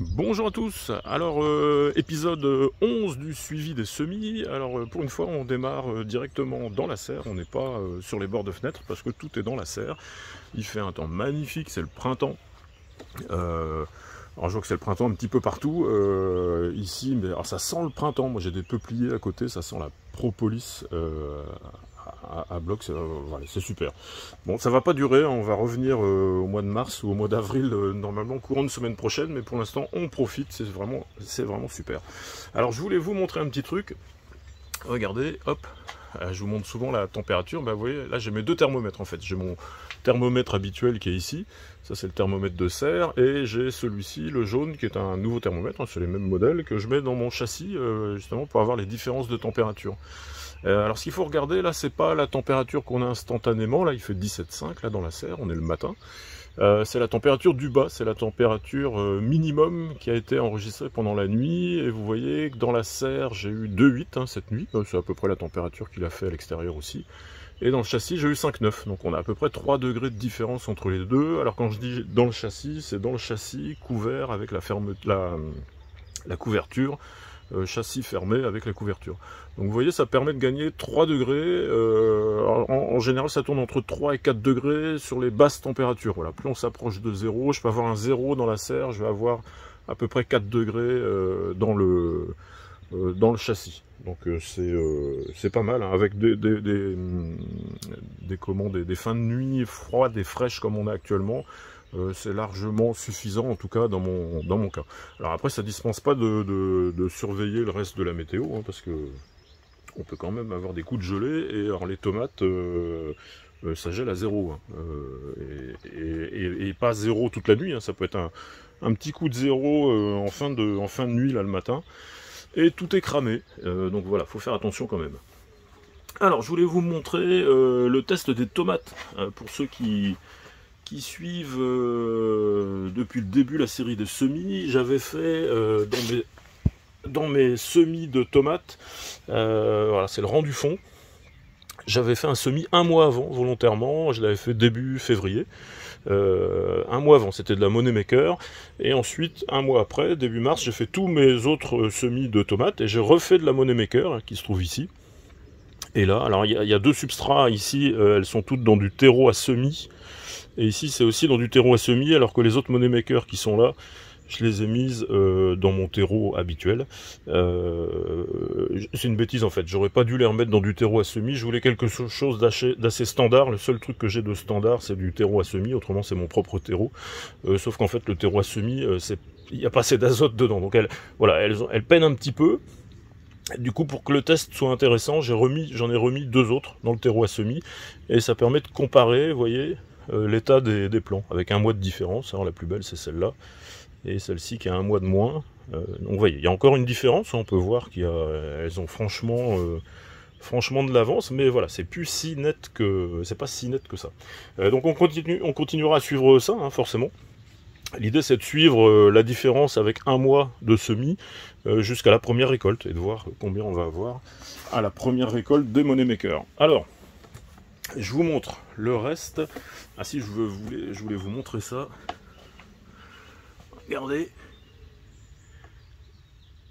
Bonjour à tous, alors épisode 11 du suivi des semis. Alors pour une fois on démarre directement dans la serre, on n'est pas sur les bords de fenêtre parce que tout est dans la serre. Il fait un temps magnifique, c'est le printemps. Alors je vois que c'est le printemps un petit peu partout ici, mais alors ça sent le printemps. Moi j'ai des peupliers à côté, ça sent la propolis à bloc, voilà, c'est super. Bon, ça va pas durer, on va revenir au mois de mars ou au mois d'avril, normalement courant de semaine prochaine, mais pour l'instant on profite, c'est vraiment super. Alors je voulais vous montrer un petit truc. Regardez, hop, je vous montre souvent la température. Bah, vous voyez, là j'ai mes deux thermomètres en fait. J'ai mon thermomètre habituel qui est ici, ça c'est le thermomètre de serre, et j'ai celui-ci, le jaune, qui est un nouveau thermomètre, hein, c'est les mêmes modèles, que je mets dans mon châssis, justement pour avoir les différences de température. Alors ce qu'il faut regarder là, c'est pas la température qu'on a instantanément, là il fait 17,5 là dans la serre, on est le matin. C'est la température du bas, c'est la température minimum qui a été enregistrée pendant la nuit, et vous voyez que dans la serre j'ai eu 2,8 hein, cette nuit, c'est à peu près la température qu'il a fait à l'extérieur aussi, et dans le châssis j'ai eu 5,9, donc on a à peu près 3 degrés de différence entre les deux. Alors quand je dis dans le châssis, c'est dans le châssis couvert avec la couverture, châssis fermé avec la couverture. Donc vous voyez, ça permet de gagner 3 degrés, en général ça tourne entre 3 et 4 degrés sur les basses températures. Voilà, plus on s'approche de 0, je peux avoir un 0 dans la serre, je vais avoir à peu près 4 degrés dans le châssis. Donc c'est pas mal, hein, avec des fins de nuit froides et fraîches comme on a actuellement. C'est largement suffisant, en tout cas dans mon cas. Alors après, ça dispense pas de surveiller le reste de la météo, hein, parce que on peut quand même avoir des coups de gelée, et alors les tomates, ça gèle à 0, hein, et pas 0 toute la nuit, hein, ça peut être un petit coup de 0 en fin de nuit, là, le matin, et tout est cramé, donc voilà, faut faire attention quand même. Alors, je voulais vous montrer le test des tomates, pour ceux qui suivent depuis le début la série des semis. J'avais fait dans mes semis de tomates, voilà, c'est le rang du fond. J'avais fait un semis un mois avant, volontairement, je l'avais fait début février. Un mois avant, c'était de la money maker, et ensuite, un mois après, début mars, j'ai fait tous mes autres semis de tomates, et j'ai refait de la money maker, hein, qui se trouve ici. Et là, alors il y a deux substrats ici, elles sont toutes dans du terreau à semis, et ici c'est aussi dans du terreau à semis, alors que les autres money makers qui sont là, je les ai mises dans mon terreau habituel. C'est une bêtise en fait, j'aurais pas dû les remettre dans du terreau à semis, je voulais quelque chose d'assez standard. Le seul truc que j'ai de standard, c'est du terreau à semis, autrement c'est mon propre terreau. Sauf qu'en fait le terreau à semis, il n'y a pas assez d'azote dedans, donc elles peinent un petit peu. Du coup, pour que le test soit intéressant, j'en ai remis deux autres dans le terreau à semis, et ça permet de comparer, vous voyez, l'état des plants, avec un mois de différence. Alors la plus belle c'est celle-là, et celle-ci qui a un mois de moins. Donc vous voyez, il y a encore une différence, on peut voir qu'elles ont franchement de l'avance, mais voilà, c'est pas si net que ça. Donc on continuera à suivre ça, hein, forcément. L'idée c'est de suivre la différence avec un mois de semis jusqu'à la première récolte, et de voir combien on va avoir à la première récolte des money makers. Alors, je vous montre le reste. Ah si, je voulais vous montrer ça. Regardez,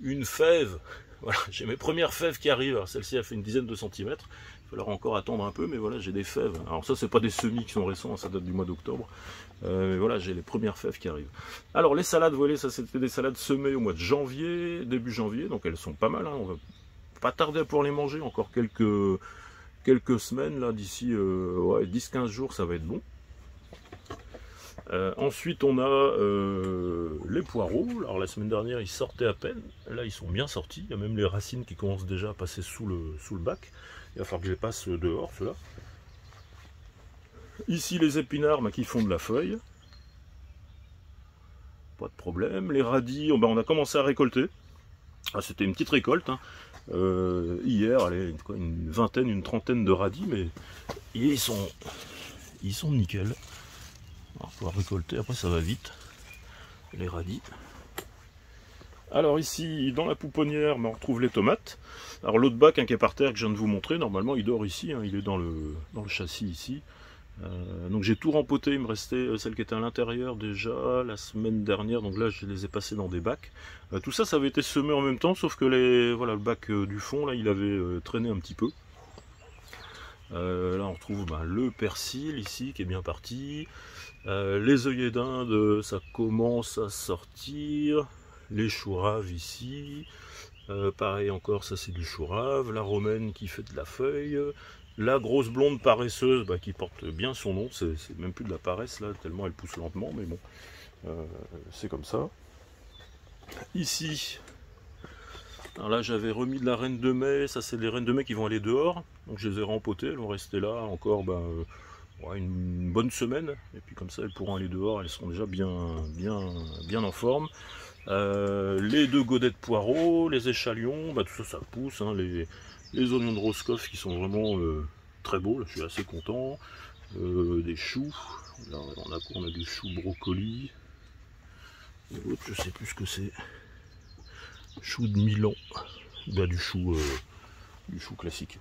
une fève. Voilà, j'ai mes premières fèves qui arrivent. Alors celle-ci a fait une dizaine de centimètres. Il va falloir encore attendre un peu, mais voilà, j'ai des fèves. Alors ça, c'est pas des semis qui sont récents, ça date du mois d'octobre. Mais voilà, j'ai les premières fèves qui arrivent. Alors les salades, vous voyez, ça c'était des salades semées au mois de janvier, début janvier, donc elles sont pas mal, hein. On va pas tarder à pouvoir les manger, encore quelques semaines, là, d'ici 10-15 jours, ça va être bon. Ensuite on a les poireaux. Alors la semaine dernière ils sortaient à peine, là ils sont bien sortis, il y a même les racines qui commencent déjà à passer sous le bac. Il va falloir que je les passe dehors, ceux-là. Ici les épinards qui font de la feuille, pas de problème. Les radis, on a commencé à récolter. C'était une petite récolte, hein. Hier, allez, une vingtaine, une trentaine de radis, mais ils sont nickel. On va pouvoir récolter, après ça va vite, les radis. Alors ici, dans la pouponnière, on retrouve les tomates. Alors l'autre bac qui est par terre, que je viens de vous montrer, normalement il dort ici, hein, il est dans le châssis ici. Donc j'ai tout rempoté, il me restait celles qui étaient à l'intérieur déjà la semaine dernière, donc là je les ai passées dans des bacs. Tout ça, ça avait été semé en même temps, sauf que voilà, le bac du fond, là, il avait traîné un petit peu. Là on retrouve le persil ici qui est bien parti. Les œillets d'Inde, ça commence à sortir. Les choux raves ici. Pareil encore, ça c'est du chou rave. La romaine qui fait de la feuille. La grosse blonde paresseuse qui porte bien son nom. C'est même plus de la paresse là, tellement elle pousse lentement, mais bon, c'est comme ça. Ici, alors là j'avais remis de la reine de mai. Ça c'est les reines de mai qui vont aller dehors. Donc je les ai rempotées, elles vont rester là encore une bonne semaine. Et puis comme ça elles pourront aller dehors, elles seront déjà bien en forme. Les 2 godets de poireaux, les échalions, tout ça, ça pousse, hein, les oignons de Roscoff qui sont vraiment très beaux, là, je suis assez content. Des choux, là on a du chou brocoli, et l'autre je sais plus ce que c'est, chou de Milan, du chou classique.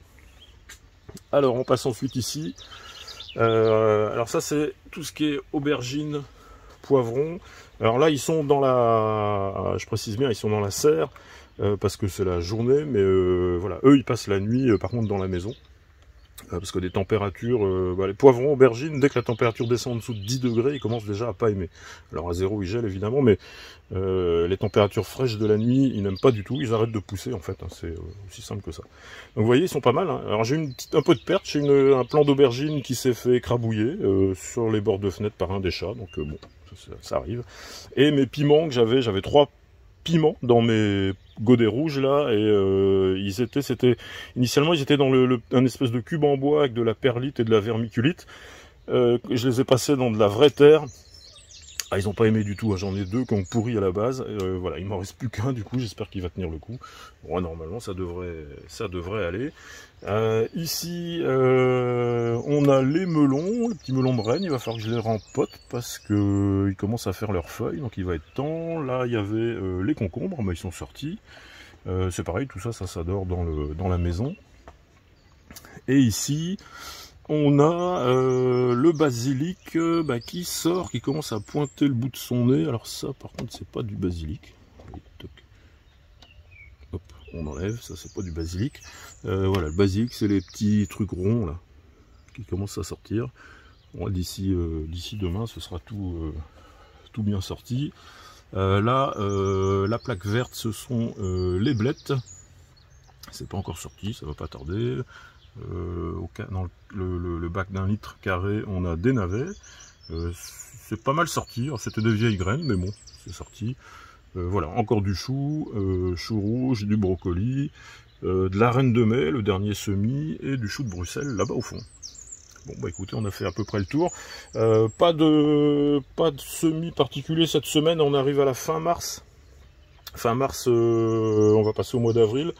Alors on passe ensuite ici, alors ça c'est tout ce qui est aubergine, poivrons. Alors là ils sont dans je précise bien, ils sont dans la serre parce que c'est la journée, mais voilà, eux ils passent la nuit par contre dans la maison parce que des températures, les poivrons, aubergines, dès que la température descend en dessous de 10 degrés, ils commencent déjà à pas aimer. Alors à 0 ils gèlent évidemment, mais les températures fraîches de la nuit, ils n'aiment pas du tout, ils arrêtent de pousser en fait, hein, c'est aussi simple que ça. Donc vous voyez, ils sont pas mal, hein. Alors j'ai un peu de perche, j'ai un plant d'aubergine qui s'est fait écrabouiller sur les bords de fenêtre par un des chats, donc bon, ça arrive. Et mes piments que j'avais 3 piments dans mes godets rouges là, et initialement ils étaient dans un espèce de cube en bois avec de la perlite et de la vermiculite. Je les ai passés dans de la vraie terre. Ah, ils n'ont pas aimé du tout, hein. J'en ai 2 qui ont pourri à la base. Voilà, il m'en reste plus qu'un du coup, j'espère qu'il va tenir le coup. Bon, normalement ça devrait aller. Ici on a les melons, le petit melon de Rennes, il va falloir que je les rempote parce que ils commencent à faire leurs feuilles, donc il va être temps. Là il y avait les concombres, mais ils sont sortis. C'est pareil, tout ça s'adore dans la maison. Et ici on a le basilic qui sort, qui commence à pointer le bout de son nez. Alors ça par contre c'est pas du basilic. Hop, on enlève, ça c'est pas du basilic. Voilà, le basilic c'est les petits trucs ronds là qui commencent à sortir. Bon, d'ici demain ce sera tout bien sorti. Là la plaque verte ce sont les blettes. C'est pas encore sorti, ça va pas tarder. Dans le bac d'1 litre carré on a des navets. C'est pas mal sorti, c'était des vieilles graines mais bon c'est sorti. Voilà, encore du chou, chou rouge, du brocoli, de la reine de mai, le dernier semis, et du chou de Bruxelles là-bas au fond. Bon écoutez, on a fait à peu près le tour. Pas de semis particulier cette semaine, on arrive à la fin mars. Fin mars, on va passer au mois d'avril.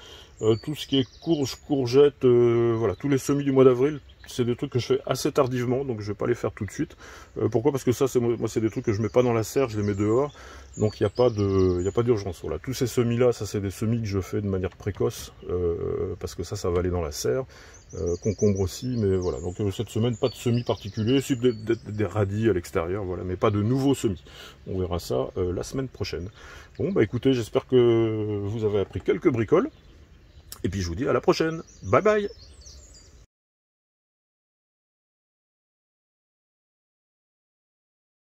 Tout ce qui est courge, courgette, voilà, tous les semis du mois d'avril, c'est des trucs que je fais assez tardivement, donc je vais pas les faire tout de suite. Pourquoi? Parce que ça, moi c'est des trucs que je mets pas dans la serre, je les mets dehors, donc il n'y a pas d'urgence. Voilà, tous ces semis-là, ça c'est des semis que je fais de manière précoce, parce que ça va aller dans la serre. Concombre aussi, mais voilà, donc cette semaine pas de semis particulier, si des radis à l'extérieur, voilà, mais pas de nouveaux semis. On verra ça la semaine prochaine. Bon écoutez, j'espère que vous avez appris quelques bricoles, et puis je vous dis à la prochaine. Bye bye.